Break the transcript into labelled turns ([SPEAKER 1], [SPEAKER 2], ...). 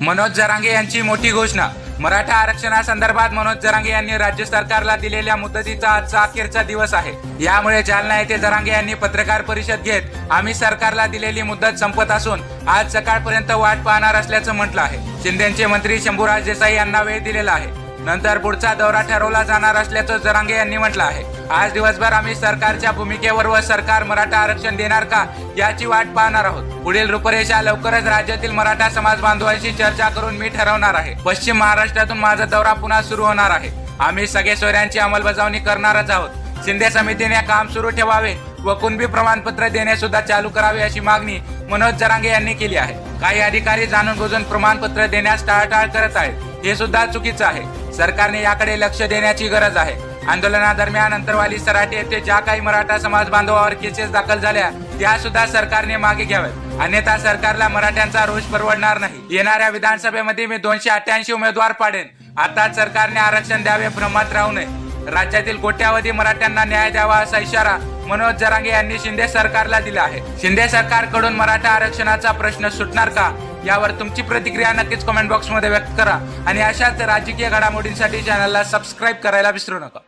[SPEAKER 1] मनोज जरांगे यांची मोठी घोषणा। मराठा आरक्षणासंदर्भात मनोज जरांगे यांनी राज्य सरकारला दिलेल्या मुदतीचा आजचा अखेरचा दिवस आहे। यामुळे जालना येथे जरांगे यांनी पत्रकार परिषद घेत आम्ही सरकारला दिलेली मुदत संपत असून आज सकाळपर्यंत वाट पाहणार असल्याचं म्हटलं आहे। शिंदेचे मंत्री शंभूराज देसाई यांना वेळ दिलेला आहे, नंतर पुढचा दौरा ठरवला जाणार असल्याचं जरांगे यांनी म्हटलं आहे। आज दिवसभर आम्ही सरकारच्या भूमिकेवर व सरकार मराठा आरक्षण देणार का याची वाट पाहणार आहोत। पुढील रूपरेषा लवकरच राज्यातील मराठा समाज बांधवांशी चर्चा करून मी ठरवणार आहे। पश्चिम महाराष्ट्रातून माझा दौरा पुन्हा सुरू होणार आहे। आम्ही सगळे सोयऱ्यांची अंमलबजावणी करणारच आहोत। शिंदे समितीने काम सुरू ठेवावे व कुणबी प्रमाणपत्र देणे सुद्धा चालू करावे अशी मागणी मनोज जरांगे यांनी केली आहे। काही अधिकारी जाणून बुजून प्रमाणपत्र देण्यास टाळाटाळ करत आहेत, हे सुद्धा चुकीचं आहे। सरकारने याकडे लक्ष देण्याची गरज आहे। आंदोलनादरम्यान अंतरवाली सराटी येथे ज्या काही मराठा समाज बांधवांवर केसेस दाखल झाल्या त्या सुद्धा सरकारने मागे घ्याव्यात, अन्यथा सरकारला मराठ्यांचा रोष परवडणार नाही। येणाऱ्या विधानसभेमध्ये मी 288 उमेदवार पाडेन। आता सरकारने आरक्षण द्यावे, भ्रमात राहू नये। राज्यातील कोट्यावधी मराठ्यांना न्याय द्यावा असा इशारा मनोज जरांगे यांनी शिंदे सरकारला दिला आहे। शिंदे सरकारकडून मराठा आरक्षणाचा प्रश्न सुटणार का यावर तुमची प्रतिक्रिया नक्कीच कमेंट बॉक्स मध्ये व्यक्त करा आणि अशाच राजकीय घडामोडींसाठी चॅनलला सबस्क्राईब करायला विसरू नका।